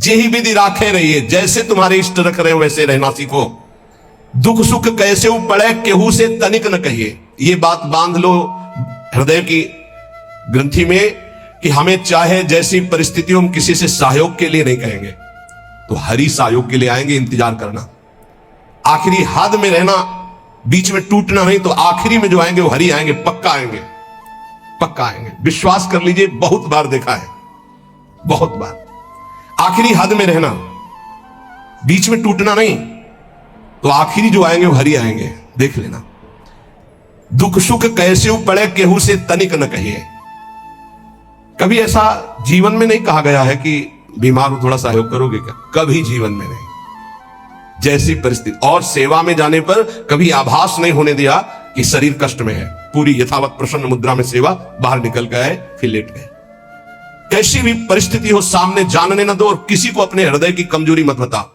जेहि विधि राखे रहिए, जैसे तुम्हारे इष्ट रख रहे हो वैसे रहना सीखो। दुख सुख कैसे पड़े केहू से तनिक न कहिए। ये बात बांध लो हृदय की ग्रंथि में कि हमें चाहे जैसी परिस्थितियों में किसी से सहयोग के लिए नहीं कहेंगे, तो हरि सहयोग के लिए आएंगे। इंतजार करना, आखिरी हद में रहना, बीच में टूटना नहीं। तो आखिरी में जो आएंगे वो हरि आएंगे, पक्का आएंगे, पक्का आएंगे। विश्वास कर लीजिए, बहुत बार देखा है, बहुत बार। आखिरी हद में रहना, बीच में टूटना नहीं, तो आखिरी जो आएंगे वो हरि आएंगे, देख लेना। दुख सुख कैसे पड़े केहू से तनिक न कहिए। कभी ऐसा जीवन में नहीं कहा गया है कि बीमार हो थोड़ा सहयोग करोगे क्या, कभी जीवन में नहीं। जैसी परिस्थिति, और सेवा में जाने पर कभी आभास नहीं होने दिया कि शरीर कष्ट में है। पूरी यथावत प्रसन्न मुद्रा में सेवा, बाहर निकल गए फिर लेट गए। कैसी भी परिस्थिति हो सामने जानने न दो, और किसी को अपने हृदय की कमजोरी मत बता।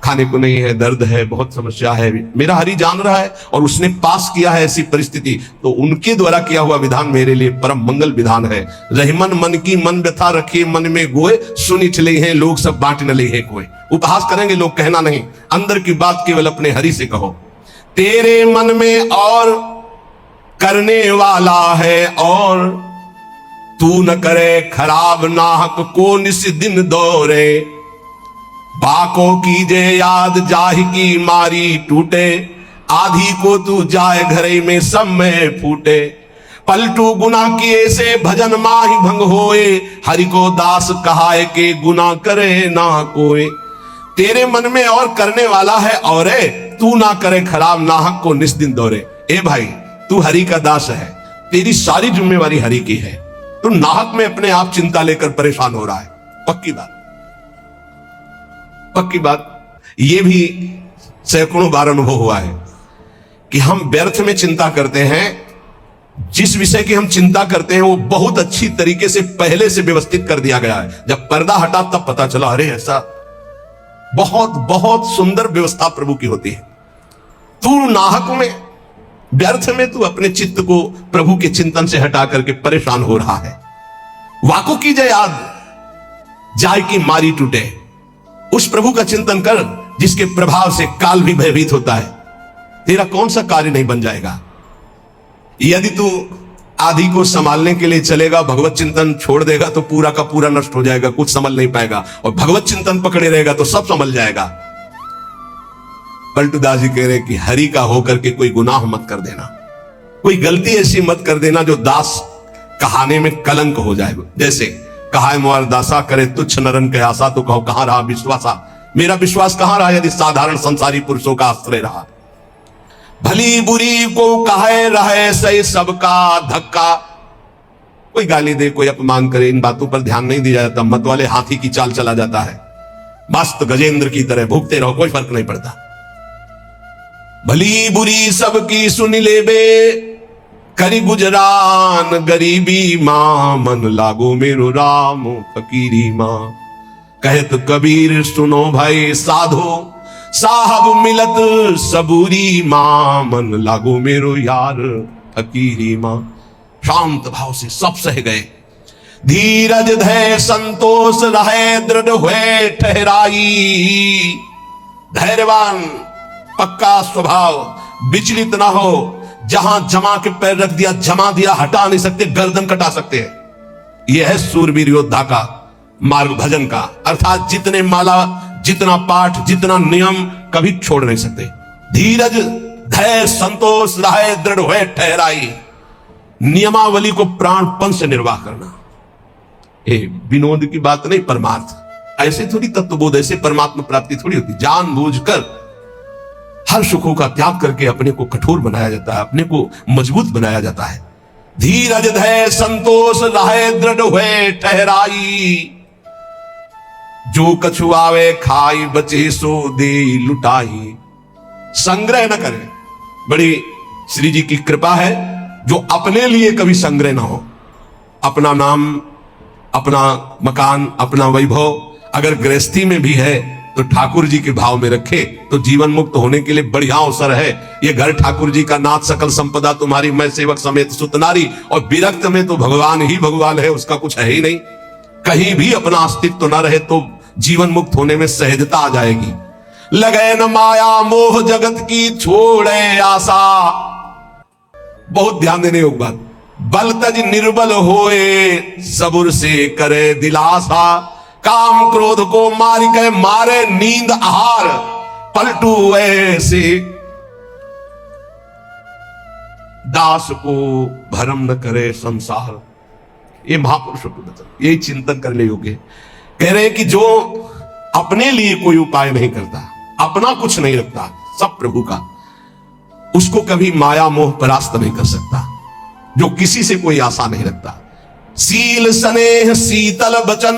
खाने को नहीं है, दर्द है, बहुत समस्या है, मेरा हरि जान रहा है और उसने पास किया है ऐसी परिस्थिति, तो उनके द्वारा किया हुआ विधान मेरे लिए परम मंगल विधान है। रहीमन मन की मन व्यथा रखे मन में गोए, सुनी चले हैं लोग सब बांट न ले है कोई। उपहास करेंगे लोग, कहना नहीं, अंदर की बात केवल अपने हरि से कहो। तेरे मन में और करने वाला है, और तू न करे खराब नाहक को निस दिन दौरे। बाको कीजे याद जाहि की मारी टूटे, आधी को तू जाए घरे में सब में फूटे। पलटू गुना किए से भजन माहि भंग होए, हरि को दास कहाए के गुना करे ना कोई। तेरे मन में और करने वाला है, और तू ना करे खराब नाहक को निस दिन दौरे। ए भाई, तू हरि का दास है, तेरी सारी जिम्मेवारी हरि की है। तू नाहक में अपने आप चिंता लेकर परेशान हो रहा है। पक्की बात, पक्की बात। यह भी सैकड़ों बार अनुभव हुआ है कि हम व्यर्थ में चिंता करते हैं। जिस विषय की हम चिंता करते हैं वो बहुत अच्छी तरीके से पहले से व्यवस्थित कर दिया गया है। जब पर्दा हटा तब पता चला, अरे ऐसा बहुत बहुत सुंदर व्यवस्था प्रभु की होती है। तू नाहक में, व्यर्थ में तू अपने चित्त को प्रभु के चिंतन से हटा करके परेशान हो रहा है। वाको की जय याद जाय की मारी टूटे। उस प्रभु का चिंतन कर जिसके प्रभाव से काल भी भयभीत होता है। तेरा कौन सा कार्य नहीं बन जाएगा। यदि तू आदि को संभालने के लिए चलेगा, भगवत चिंतन छोड़ देगा तो पूरा का पूरा नष्ट हो जाएगा, कुछ संभल नहीं पाएगा। और भगवत चिंतन पकड़े रहेगा तो सब संभल जाएगा। पलटूदास जी कह रहे कि हरि का होकर के कोई गुनाह मत कर देना, कोई गलती ऐसी मत कर देना जो दास कहाने में कलंक हो जाए। जैसे कहा मुआर दासा करे तुच्छ नरन के आशा, तो कहो कहां रहा विश्वासा। मेरा विश्वास कहां रहा यदि साधारण संसारी पुरुषों का आश्रय रहा। भली बुरी को कहे रहे सही सबका धक्का। कोई गाली दे, कोई अपमान करे, इन बातों पर ध्यान नहीं दिया जाता। मत वाले हाथी की चाल चला जाता है, मस्त गजेंद्र की तरह भूखते रहो, कोई फर्क नहीं पड़ता। भली बुरी सबकी सुन ले बे, करी गुजरान गरीबी मां, मन लागो मेरो राम फकीरी मां। कहत कबीर सुनो भाई साधो, साहब मिलत सबूरी मां, मन लागो मेरो यार फकीरी मां। शांत भाव से सब सह गए। धीरज धैर्य संतोष रहे दृढ़ हुए ठहराई। धैर्यवान, पक्का स्वभाव, विचलित ना हो। जहां जमा के पैर रख दिया, जमा दिया, हटा नहीं सकते, गर्दन कटा सकते हैं। यह है सूरवीर योद्धा का मार्ग भजन का। अर्थात जितने माला, जितना पाठ, जितना नियम, कभी छोड़ नहीं सकते। धीरज धैर्य संतोष रहे दृढ़ हुए ठहराई। नियमावली को प्राणपन से निर्वाह करना। विनोद की बात नहीं, परमार्थ। ऐसे थोड़ी तत्वबोध, ऐसे परमात्मा प्राप्ति थोड़ी होती। जानबूझकर हर सुखों का त्याग करके अपने को कठोर बनाया जाता है, अपने को मजबूत बनाया जाता है। धीरज धैर्य संतोष रहे दृढ़ हुए ठहराई। जो कछु आवे खाई बचे सो दे लुटाई। संग्रह न करें। बड़ी श्री जी की कृपा है जो अपने लिए कभी संग्रह ना हो। अपना नाम, अपना मकान, अपना वैभव अगर गृहस्थी में भी है तो ठाकुर जी के भाव में रखे तो जीवन मुक्त होने के लिए बढ़िया अवसर है। ये घर ठाकुर जी का, नाथ सकल संपदा तुम्हारी, मैं सेवक समेत सुतनारी। और विरक्त में तो भगवान ही भगवान है, उसका कुछ है ही नहीं। कहीं भी अपना अस्तित्व न रहे तो जीवन मुक्त होने में सहजता आ जाएगी। लगे न माया मोह जगत की छोड़े आशा, बहुत ध्यान देने योग्य बात। बल तज निर्बल होए सबुर से करे दिलासा, काम क्रोध को मार के मारे नींद आहार, पलटू ऐसे दास को भरम न करे संसार। ये महापुरुषों के वचन, यही चिंतन करने योग्य। कह रहे हैं कि जो अपने लिए कोई उपाय नहीं करता, अपना कुछ नहीं रखता, सब प्रभु का, उसको कभी माया मोह परास्त नहीं कर सकता। जो किसी से कोई आशा नहीं रखता। सील स्नेह शीतल वचन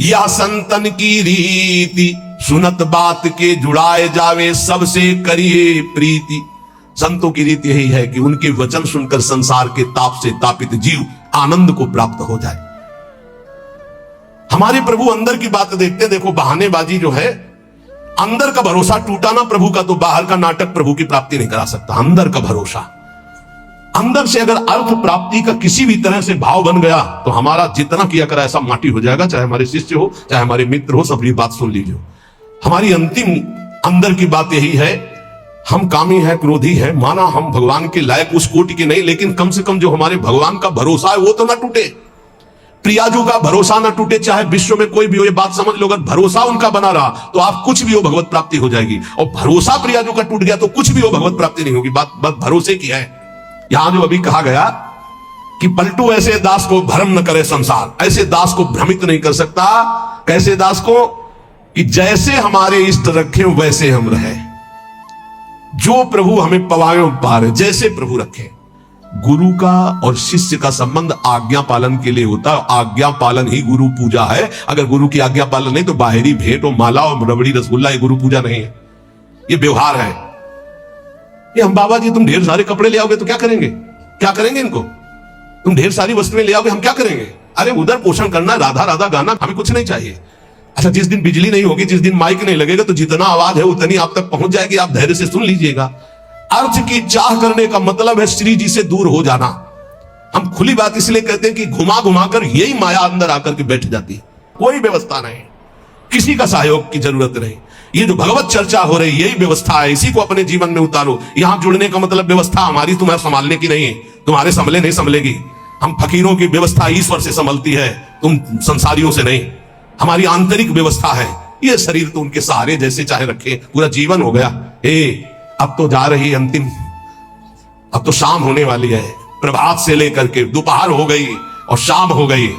या संतन की रीति, सुनत बात के जुड़ाए जावे सबसे करिए प्रीति। संतों की रीति यही है कि उनके वचन सुनकर संसार के ताप से तापित जीव आनंद को प्राप्त हो जाए। हमारे प्रभु अंदर की बात देखते, देखो बहानेबाजी जो है, अंदर का भरोसा टूटा ना प्रभु का, तो बाहर का नाटक प्रभु की प्राप्ति नहीं करा सकता। अंदर का भरोसा, अंदर से अगर अर्थ प्राप्ति का किसी भी तरह से भाव बन गया तो हमारा जितना किया करा ऐसा माटी हो जाएगा। चाहे हमारे शिष्य हो, चाहे हमारे मित्र हो, सब ये बात सुन लीजिए। हमारी अंतिम अंदर की बात यही है, हम कामी है, क्रोधी है, माना हम भगवान के लायक उस कोटि के नहीं, लेकिन कम से कम जो हमारे भगवान का भरोसा है वो तो ना टूटे। प्रियाजू का भरोसा ना टूटे, चाहे विश्व में कोई भी हो। ये बात समझ लो, अगर भरोसा उनका बना रहा तो आप कुछ भी हो भगवत प्राप्ति हो जाएगी, और भरोसा प्रियाजू का टूट गया तो कुछ भी हो भगवत प्राप्ति नहीं होगी। बात भरोसे की है। यहां जो अभी कहा गया कि पलटू ऐसे दास को भ्रम न करे संसार, ऐसे दास को भ्रमित नहीं कर सकता। कैसे दास को? कि जैसे हमारे इष्ट रखे वैसे हम रहे, जो प्रभु हमें पवाए पारे, जैसे प्रभु रखे। गुरु का और शिष्य का संबंध आज्ञा पालन के लिए होता है। आज्ञा पालन ही गुरु पूजा है। अगर गुरु की आज्ञा पालन नहीं तो बाहरी भेंट और माला और रबड़ी रसगुल्ला ये गुरु पूजा नहीं है, ये व्यवहार है। ये हम बाबा जी तुम ढेर सारे कपड़े ले आओगे तो क्या करेंगे? क्या करेंगे इनको? तुम ढेर सारी वस्तुएं ले आओगे, हम क्या करेंगे? अरे उधर पोषण करना, राधा राधा गाना, हमें कुछ नहीं चाहिए। अच्छा, जिस दिन बिजली नहीं होगी, जिस दिन माइक नहीं लगेगा, तो जितना आवाज है उतनी आप तक पहुंच जाएगी। आप धैर्य से सुन लीजिएगा। अर्थ की चाह करने का मतलब है श्री जी से दूर हो जाना। हम खुली बात इसलिए कहते हैं कि घुमा घुमा कर यही माया अंदर आकर के बैठ जाती है। कोई व्यवस्था नहीं, किसी का सहयोग की जरूरत नहीं। ये जो भगवत चर्चा हो रही यही व्यवस्था है, इसी को अपने जीवन में उतारो। यहां जुड़ने का मतलब व्यवस्था हमारी तुम्हें संभालने की नहीं है, तुम्हारे संभले नहीं संभलेगी। हम फकीरों की व्यवस्था ईश्वर से संभलती है, तुम संसारियों से नहीं। हमारी आंतरिक व्यवस्था है। ये शरीर तो उनके सहारे जैसे चाहे रखे, पूरा जीवन हो गया। अब तो जा रही अंतिम, अब तो शाम होने वाली है। प्रभात से लेकर के दोपहर हो गई और शाम हो गई।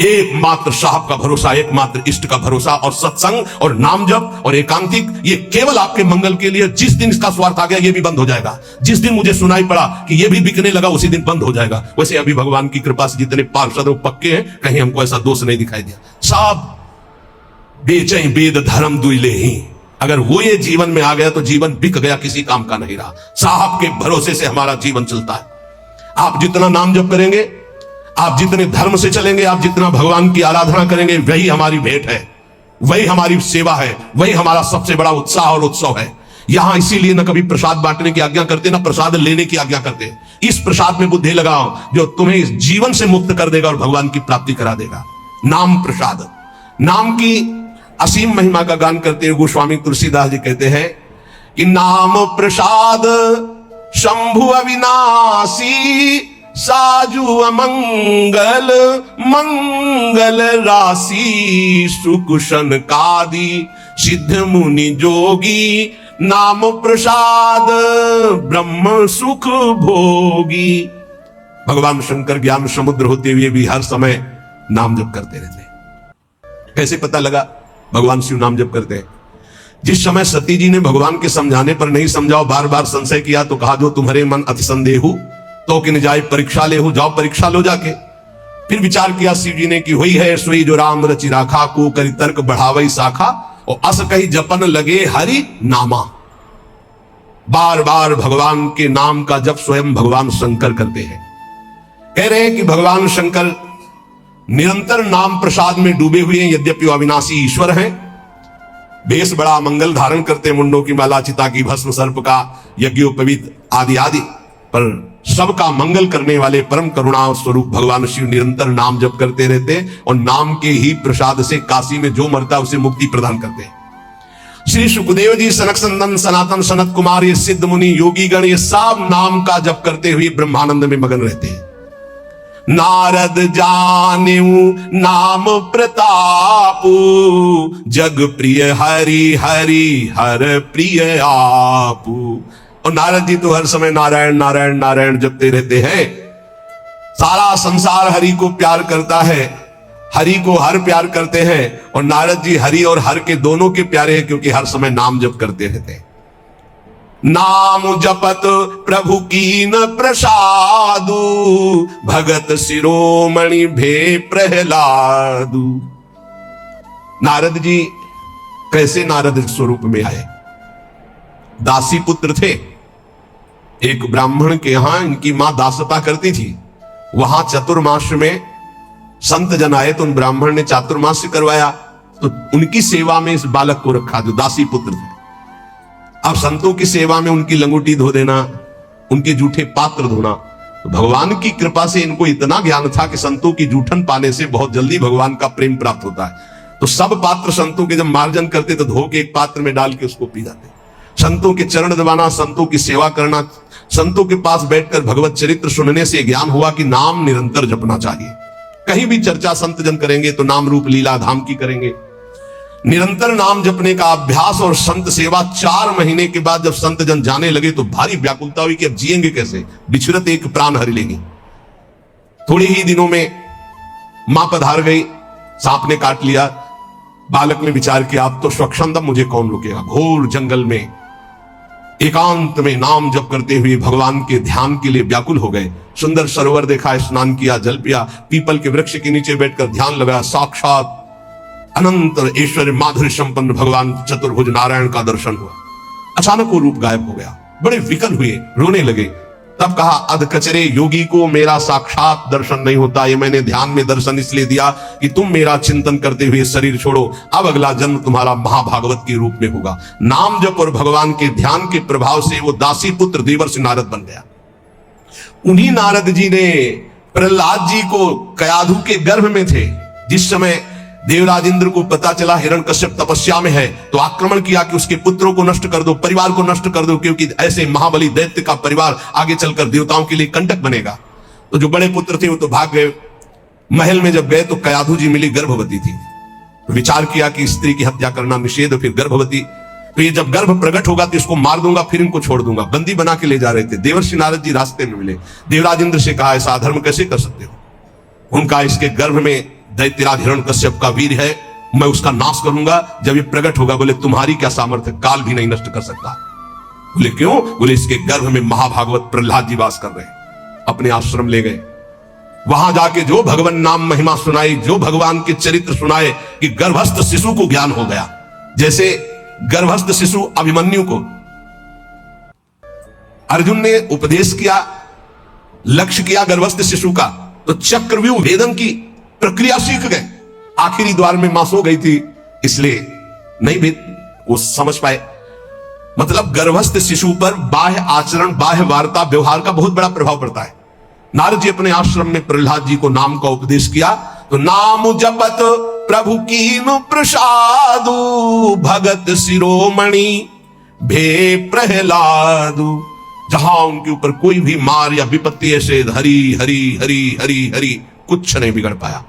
एकमात्र साहब का भरोसा, एकमात्र इष्ट का भरोसा, और सत्संग और नाम जप और एकांतिक, ये केवल आपके मंगल के लिए। जिस दिन इसका स्वार्थ आ गया ये भी बंद हो जाएगा। जिस दिन मुझे सुनाई पड़ा कि ये भी बिकने लगा उसी दिन बंद हो जाएगा। वैसे अभी भगवान की कृपा से जितने पार्षद वो पक्के हैं, कहीं हमको ऐसा दोष नहीं दिखाई दिया। साहब बेचे वेद धर्म दुइले ही, अगर वो ये जीवन में आ गया तो जीवन बिक गया, किसी काम का नहीं रहा। साहब के भरोसे से हमारा जीवन चलता है। आप जितना नाम जप करेंगे, आप जितने धर्म से चलेंगे, आप जितना भगवान की आराधना करेंगे, वही हमारी भेंट है, वही हमारी सेवा है, वही हमारा सबसे बड़ा उत्साह और उत्सव है। यहां इसीलिए न कभी प्रसाद बांटने की आज्ञा करते, ना प्रसाद लेने की आज्ञा करते। इस प्रसाद में बुद्धि लगाओ जो तुम्हें इस जीवन से मुक्त कर देगा और भगवान की प्राप्ति करा देगा। नाम प्रसाद, नाम की असीम महिमा का गान करते हुए गोस्वामी तुलसीदास जी कहते हैं कि नाम प्रसाद शंभु अविनाशी, साजु अमंगल मंगल राशि, सुकुशन कादि सिद्ध मुनि जोगी, नाम प्रसाद ब्रह्म सुख भोगी। भगवान शंकर ज्ञान समुद्र होते हुए भी हर समय नाम जप करते रहते। कैसे पता लगा? भगवान शिव नाम जप करते हैं। जिस समय सती जी ने भगवान के समझाने पर नहीं समझाओ, बार बार संशय किया, तो कहा जो तुम्हारे मन अति संदेहु तो कि न जाए परीक्षा ले हो, जाओ परीक्षा लो जाके। फिर विचार किया शिव जी ने कि हुई है सोई जो राम रचि राखा, को करी तर्क बढ़ावई शाखा, और अस कही जपन लगे हरि नामा। बार बार भगवान के नाम का जप स्वयं भगवान शंकर करते हैं। कह रहे हैं कि भगवान शंकर निरंतर नाम प्रसाद में डूबे हुए हैं। यद्यपि अविनाशी ईश्वर हैं, वेश बड़ा मंगल धारण करते, मुंडों की माला, चिता की भस्म, सर्प का यज्ञोपवीत आदि आदि, पर सबका मंगल करने वाले परम करुणा स्वरूप भगवान शिव निरंतर नाम जप करते रहते और नाम के ही प्रसाद से काशी में जो मरता उसे मुक्ति प्रदान करते हैं। श्री सुखदेव जी, सनक सनंदन, सनातन, सनत कुमार, ये सिद्ध मुनि, योगी गण, ये सब नाम का जप करते हुए ब्रह्मानंद में मगन रहते हैं। नारद जानेऊ नाम प्रतापू, जग प्रिय हरि हरि हर प्रिय आपू। और नारद जी तो हर समय नारायण नारायण नारायण जपते रहते हैं। सारा संसार हरि को प्यार करता है, हरि को हर प्यार करते हैं, और नारद जी हरि और हर के दोनों के प्यारे हैं, क्योंकि हर समय नाम जप करते रहते हैं। नाम जपत प्रभु कीन प्रसादु, भगत शिरोमणि भे प्रहलादु। नारद जी कैसे नारद स्वरूप में आए? दासी पुत्र थे। एक ब्राह्मण के यहां इनकी मां दासता करती थी। वहां चतुर्मास में संत जन आए तो उन ब्राह्मण ने चातुर्मास करवाया, तो उनकी सेवा में इस बालक को रखा जो दासी पुत्र थे। अब संतों की सेवा में उनकी लंगोटी धो देना, उनके जूठे पात्र धोना, तो भगवान की कृपा से इनको इतना ज्ञान था कि संतों की जूठन पाने से बहुत जल्दी भगवान का प्रेम प्राप्त होता है। तो सब पात्र संतों के जब मार्जन करते तो धो के एक पात्र में डाल के उसको पी जाते। संतों के चरण दबाना, संतों की सेवा करना, संतों के पास बैठकर भगवत चरित्र सुनने से ज्ञान हुआ कि नाम निरंतर जपना चाहिए। कहीं भी चर्चा संत जन करेंगे तो नाम रूप लीला धाम की करेंगे। निरंतर नाम जपने का अभ्यास और संत सेवा 4 महीने के बाद जब संत जन जाने लगे तो भारी व्याकुलता हुई कि अब जिएंगे कैसे, बिछड़त एक प्राण हरि लेंगे। थोड़े ही दिनों में मां पधार गई, सांप ने काट लिया। बालक ने विचार किया अब तो स्वच्छंदम, मुझे कौन रोकेगा। घोर जंगल में एकांत में नाम जप करते हुए भगवान के ध्यान के लिए व्याकुल हो गए। सुंदर सरोवर देखा, स्नान किया, जल पिया, पीपल के वृक्ष के नीचे बैठकर ध्यान लगाया। साक्षात अनंत ऐश्वर्य माधुर्य संपन्न भगवान चतुर्भुज नारायण का दर्शन हुआ। अचानक वो रूप गायब हो गया। बड़े विकल हुए, रोने लगे। तब कहा अध कचरे योगी को मेरा साक्षात दर्शन नहीं होता। ये मैंने ध्यान में दर्शन इसलिए दिया कि तुम मेरा चिंतन करते हुए शरीर छोड़ो। अब अगला जन्म तुम्हारा महाभागवत के रूप में होगा। नाम जप और भगवान के ध्यान के प्रभाव से वो दासी पुत्र देवर्षि नारद बन गया। उन्हीं नारद जी ने प्रहलाद जी को कयाधु के गर्भ में थे, जिस समय देवराज इंद्र को पता चला हिरण्यकश्यप तपस्या में है, तो आक्रमण किया कि उसके पुत्रों को नष्ट कर दो, परिवार को नष्ट कर दो, क्योंकि ऐसे महाबली दैत्य का परिवार आगे चलकर देवताओं के लिए कंटक बनेगा। तो जो बड़े पुत्र थे वो तो भाग गए। महल में जब गए तो कयाधु जी मिली, गर्भवती थी। तो विचार किया कि स्त्री की हत्या करना निषेध, फिर गर्भवती, तो ये जब गर्भ प्रकट होगा तो इसको मार दूंगा, फिर इनको छोड़ दूंगा। बंदी बना के ले जा रहे थे। देवर्षि नारद जी रास्ते में मिले। देवराज इंद्र से कहा ऐसा अधर्म कैसे कर सकते हो? उनका इसके गर्भ में दैत्यराज हिरण्यकश्यप का वीर है, मैं उसका नाश करूंगा जब ये प्रकट होगा। बोले तुम्हारी क्या सामर्थ्य, काल भी नहीं नष्ट कर सकता। बोले क्यों? बोले इसके गर्भ में महाभागवत प्रहलाद जी वास कर रहे हैं। अपने आश्रम ले गए। वहां जाके जो भगवान नाम महिमा सुनाई, जो भगवान के चरित्र सुनाए कि गर्भस्थ शिशु को ज्ञान हो गया। जैसे गर्भस्थ शिशु अभिमन्यु को अर्जुन ने उपदेश किया, लक्ष्य किया गर्भस्थ शिशु का, तो चक्रव्यूह भेदन की प्रक्रिया सीख गए। आखिरी द्वार में मां सो गई थी, इसलिए नहीं भेद वो समझ पाए। मतलब गर्भस्थ शिशु पर बाह्य आचरण, बाह्य वार्ता, व्यवहार का बहुत बड़ा प्रभाव पड़ता है। नारद जी अपने आश्रम में प्रहलाद जी को नाम का उपदेश किया, तो नाम जपत प्रभु कीन प्रसादु, भगत शिरोमणि भे प्रहलादु। जहां उनके ऊपर कोई भी मार या विपत्ति ऐसे हरि हरि हरि हरि हरि कुछ नहीं बिगड़ पाया।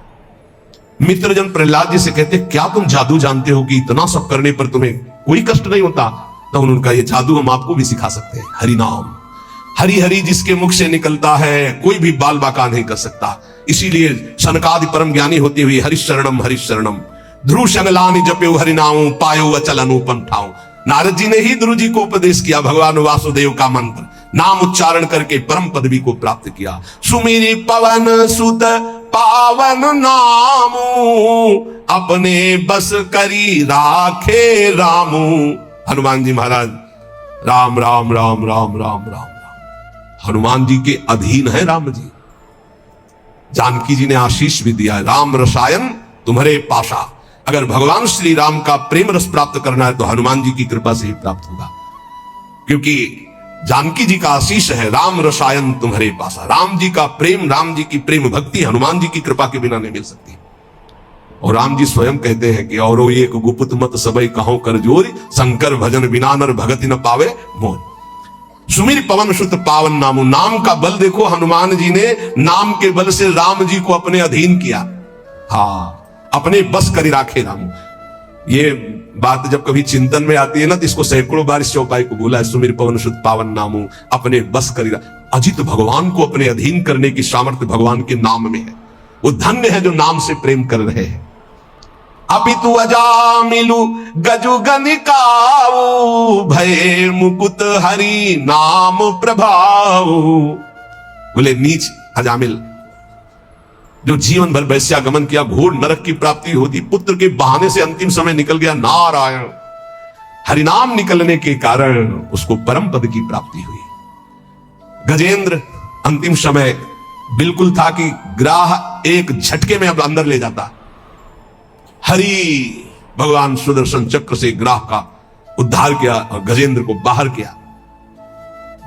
मित्रजन प्रहलाद जी से कहते क्या तुम जादू जानते हो कि इतना सब करने पर तुम्हें कोई कष्ट नहीं होता? तो उनका ये जादू हम आपको भी सिखा सकते हैं। हरि नाम, हरि हरि जिसके मुख से निकलता है कोई भी बाल बाका नहीं कर सकता। इसीलिए सनकादि परम ज्ञानी होते हुए हरिशरणम हरिशरणम ध्रुव शंगलानि जप्यो हरिनाम पायो अचल अनुपम ठाऊ। नारद जी ने ही ध्रुव जी को उपदेश किया भगवान वासुदेव का मंत्र, नाम उच्चारण करके परम पदवी को प्राप्त किया। सुमिरी पवन सुत पावन नामू, अपने बस करी राखे रामू। हनुमान जी महाराज राम राम राम राम राम राम, हनुमान जी के अधीन है राम जी। जानकी जी ने आशीष भी दिया, राम रसायन तुम्हारे पाशा। अगर भगवान श्री राम का प्रेम रस प्राप्त करना है तो हनुमान जी की कृपा से ही प्राप्त होगा, क्योंकि जानकी जी का आशीष है, राम रसायन तुम्हारे पासा। राम जी का प्रेम, राम जी की प्रेम भक्ति हनुमान जी की कृपा के बिना नहीं मिल सकती। और राम जी स्वयं कहते हैं कि और एक गुप्त मत सबई कहो कर जोरी, शंकर भजन बिना नर भगति न पावे मोर। सुमिर पवन सुत पावन नामो। नाम का बल देखो, हनुमान जी ने नाम के बल से राम जी को अपने अधीन किया। हाँ, अपने बस करी राखे राम। ये बात जब कभी चिंतन में आती है ना, तो इसको सैकड़ों बार इस चौपाई को बोला है, सुमिर पवन सुत पावन नामो, अपने बस करी। अजित भगवान को अपने अधीन करने की सामर्थ्य भगवान के नाम में है। वो धन्य है जो नाम से प्रेम कर रहे हैं। अभी तू अजामिलु गजु गनिकाऊ, भय मुकुत हरि नाम प्रभाऊ। बोले नीच अजामिल जो जीवन भर वैश्यागमन किया, घोर नरक की प्राप्ति होती, पुत्र के बहाने से अंतिम समय निकल गया। नारायण हरिनाम निकलने के कारण उसको परम पद की प्राप्ति हुई। गजेंद्र अंतिम समय बिल्कुल था कि ग्राह एक झटके में अब अंदर ले जाता। हरि भगवान सुदर्शन चक्र से ग्राह का उद्धार किया और गजेंद्र को बाहर किया।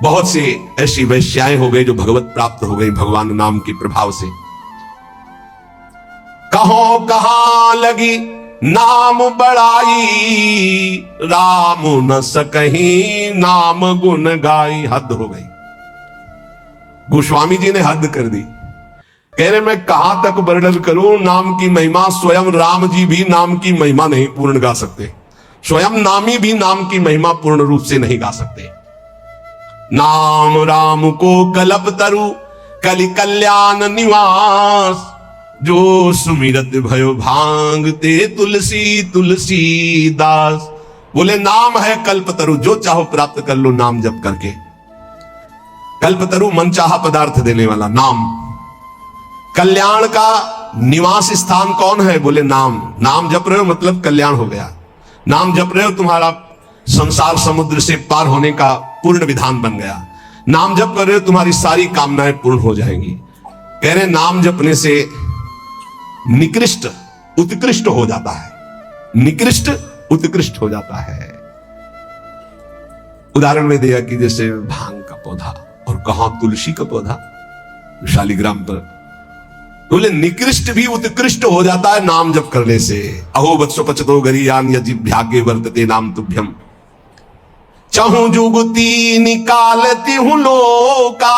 बहुत से ऐसी वैश्याएं हो गई जो भगवत प्राप्त हो गई भगवान नाम के प्रभाव से। कहो कहां लगी नाम बड़ाई, राम न सकहीं नाम गुण गाई। हद हो गई, गोस्वामी जी ने हद कर दी। कह रहे मैं कहां तक वर्णन करूं नाम की महिमा। स्वयं राम जी भी नाम की महिमा नहीं पूर्ण गा सकते, स्वयं नामी भी नाम की महिमा पूर्ण रूप से नहीं गा सकते। नाम राम को कलप तरु कलि कल्याण निवास, जो सुमिरत भयो भांगते तुलसी तुलसी दास। बोले नाम है कल्पतरु, जो चाहो प्राप्त कर लो नाम जप करके। कल्पतरु मनचाहा पदार्थ देने वाला नाम। कल्याण का निवास स्थान कौन है? बोले नाम। नाम जप रहे हो मतलब कल्याण हो गया। नाम जप रहे हो, तुम्हारा संसार समुद्र से पार होने का पूर्ण विधान बन गया। नाम जप कर रहे हो, तुम्हारी सारी कामनाएं पूर्ण हो जाएंगी। कह रहे नाम जपने से निकृष्ट उत्कृष्ट हो जाता है, निकृष्ट उत्कृष्ट हो जाता है। उदाहरण में दिया कि जैसे भांग का पौधा और कहां तुलसी का पौधा शालिग्राम पर। बोले निकृष्ट भी उत्कृष्ट हो जाता है नाम जप करने से। अहो वत्सो पचतो गरियान यजिभ्यागे वर्तते नाम तुभ्यम, चहु जुगती निकालती हूं लोका,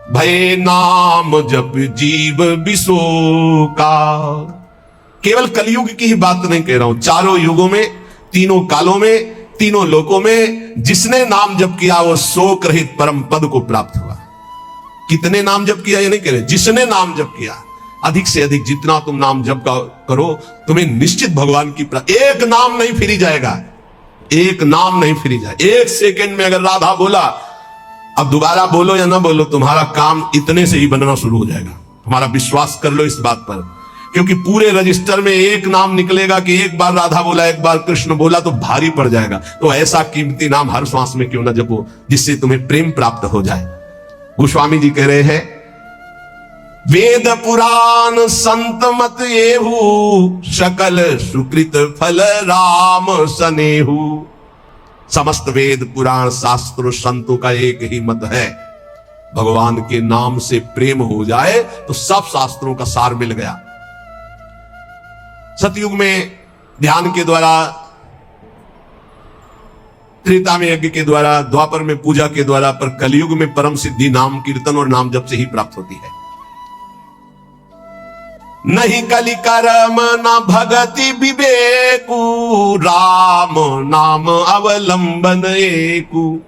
भय नाम जप जीव बिसोका। केवल कलयुग की ही बात नहीं कह रहा हूं, चारों युगों में, तीनों कालों में, तीनों लोकों में जिसने नाम जप किया वो शोक रहित परम पद को प्राप्त हुआ। कितने नाम जप किया ये नहीं कह रहे, जिसने नाम जप किया अधिक से अधिक जितना तुम नाम जप करो तुम्हें निश्चित भगवान की एक नाम नहीं फिरी जाएगा, एक नाम नहीं फिरी जाए। एक सेकंड में अगर राधा बोला, अब दोबारा बोलो या ना बोलो, तुम्हारा काम इतने से ही बनना शुरू हो जाएगा। हमारा विश्वास कर लो इस बात पर, क्योंकि पूरे रजिस्टर में एक नाम निकलेगा कि एक बार राधा बोला एक बार कृष्ण बोला तो भारी पड़ जाएगा। तो ऐसा कीमती नाम हर श्वास में क्यों ना जपो जिससे तुम्हें प्रेम प्राप्त हो जाए। गोस्वामी जी कह रहे हैं वेद पुराण संत मत येहू, सकल सुकृत फल राम सनेहू। समस्त वेद पुराण शास्त्र संतों का एक ही मत है, भगवान के नाम से प्रेम हो जाए तो सब शास्त्रों का सार मिल गया। सतयुग में ध्यान के द्वारा, त्रेता में यज्ञ के द्वारा, द्वापर में पूजा के द्वारा, पर कलयुग में परम सिद्धि नाम कीर्तन और नाम जप से ही प्राप्त होती है। नहीं कलि कर्म न भगति विवेकु, राम नाम अवलंबन एकु।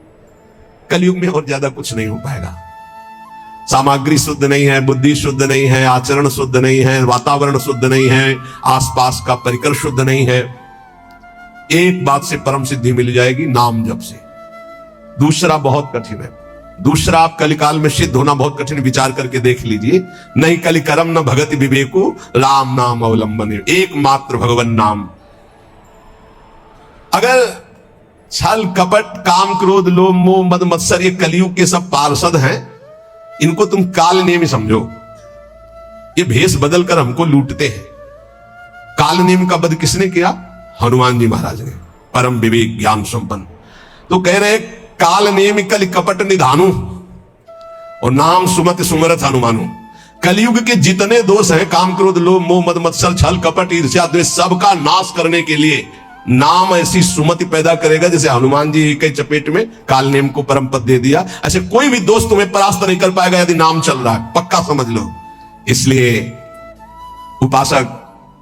कलयुग में और ज्यादा कुछ नहीं हो पाएगा। सामग्री शुद्ध नहीं है, बुद्धि शुद्ध नहीं है, आचरण शुद्ध नहीं है, वातावरण शुद्ध नहीं है, आसपास का परिकर शुद्ध नहीं है। एक बात से परम सिद्धि मिल जाएगी, नाम जप से। दूसरा बहुत कठिन है, दूसरा आप कलिकाल में सिद्ध होना बहुत कठिन, विचार करके देख लीजिए। नहीं कलि कर्म न भगति विवेकु, राम नाम अवलंबन, एकमात्र भगवान नाम। अगर छल कपट काम क्रोध लोभ मोह मद मत्सर ये कलयुग के सब पार्षद हैं, इनको तुम काल नेमी समझो। ये भेष बदल कर हमको लूटते हैं। काल नेम का वध किसने किया? हनुमान जी महाराज ने, परम विवेक ज्ञान संपन्न। तो कह रहे काल नेम कल कपट निधानु और नाम सुमति सुमरत हनुमानु। कलयुग के जितने दोष हैं, काम क्रोध लोभ मोह मद मत्सर छल कपट ईर्ष्या द्वेष, सबका नाश करने के लिए नाम ऐसी सुमति पैदा करेगा जैसे हनुमान जी एक ही चपेट में काल नेम को परम पद दे दिया। ऐसे कोई भी दोस्त तुम्हें परास्त नहीं कर पाएगा यदि नाम चल रहा है, पक्का समझ लो। इसलिए उपासक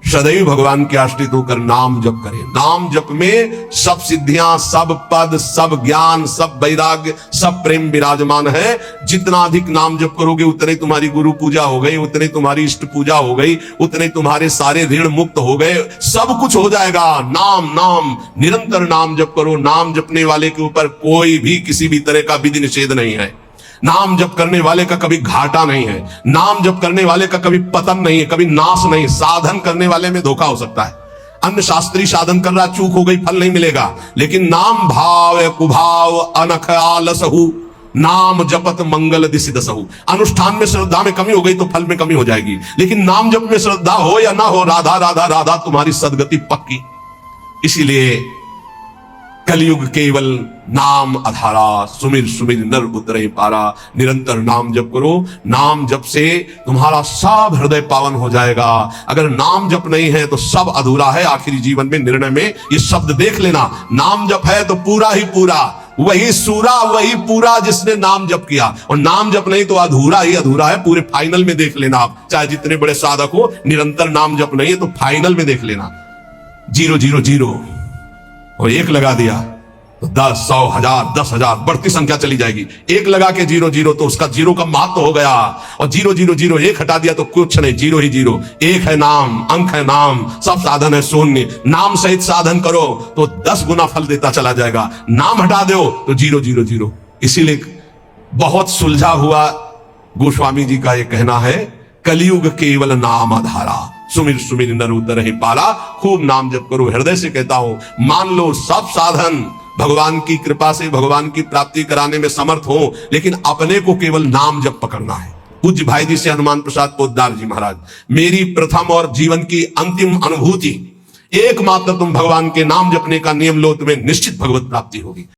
सदैव भगवान के आश्रित होकर नाम जप करें। नाम जप में सब सिद्धियां, सब पद, सब ज्ञान, सब वैराग्य, सब प्रेम विराजमान है। जितना अधिक नाम जप करोगे उतने तुम्हारी गुरु पूजा हो गई, उतने तुम्हारी इष्ट पूजा हो गई, उतने तुम्हारे सारे ऋण मुक्त हो गए, सब कुछ हो जाएगा। नाम नाम निरंतर नाम जप करो। नाम जपने वाले के ऊपर कोई भी किसी भी तरह का विधि निषेध नहीं है। नाम जप करने वाले का कभी घाटा नहीं है। नाम जप करने वाले का कभी पतन नहीं है, कभी नाश नहीं। साधन करने वाले में धोखा हो सकता है। अन्य शास्त्री साधन कर रहा, चूक हो गई, फल नहीं मिलेगा। लेकिन नाम भाव कुभाव अनख आलसहु नाम जपत मंगल दिशि दसहु। अनुष्ठान में श्रद्धा में कमी हो गई तो फल में कमी हो जाएगी, लेकिन नाम जप में श्रद्धा हो या ना हो, राधा राधा राधा तुम्हारी सदगति पक्की। इसीलिए कलयुग केवल नाम आधारा, सुमिर सुमिर नर उतरे पारा। निरंतर नाम जप करो। नाम जप से तुम्हारा सब हृदय पावन हो जाएगा। अगर नाम जप नहीं है तो सब अधूरा है। आखिरी जीवन में निर्णय में ये शब्द देख लेना, नाम जप है तो पूरा ही पूरा, वही सूरा वही पूरा जिसने नाम जप किया। और नाम जप नहीं तो अधूरा ही अधूरा है। पूरे फाइनल में देख लेना आप, चाहे जितने बड़े साधक हो, निरंतर नाम जप नहीं है तो फाइनल में देख लेना 0 0 0 और 1 लगा दिया तो 10 100 1000 10,000 बढ़ती संख्या चली जाएगी। 1 लगा के 0 0 तो उसका 0 का महत्व हो गया। और 0 0 0 1 हटा दिया तो कुछ नहीं, 0 ही 0। 1 है नाम, अंक है नाम, सब साधन है शून्य। नाम सहित साधन करो तो 10 गुना फल देता चला जाएगा। नाम हटा दो तो 0 0 0। इसीलिए बहुत सुलझा हुआ गोस्वामी जी का यह कहना है, कलयुग केवल नाम आधारा, सुमिर सुमिर नर उतर ही पाला। खूब नाम जप करो। हृदय से कहता हूं, मान लो सब साधन भगवान की कृपा से भगवान की प्राप्ति कराने में समर्थ हो, लेकिन अपने को केवल नाम जप पकड़ना है। पूज्य भाई जी से हनुमान प्रसाद पोद्दार जी महाराज, मेरी प्रथम और जीवन की अंतिम अनुभूति, एकमात्र तुम भगवान के नाम जपने का नियम लो, तुम्हें निश्चित भगवत प्राप्ति होगी।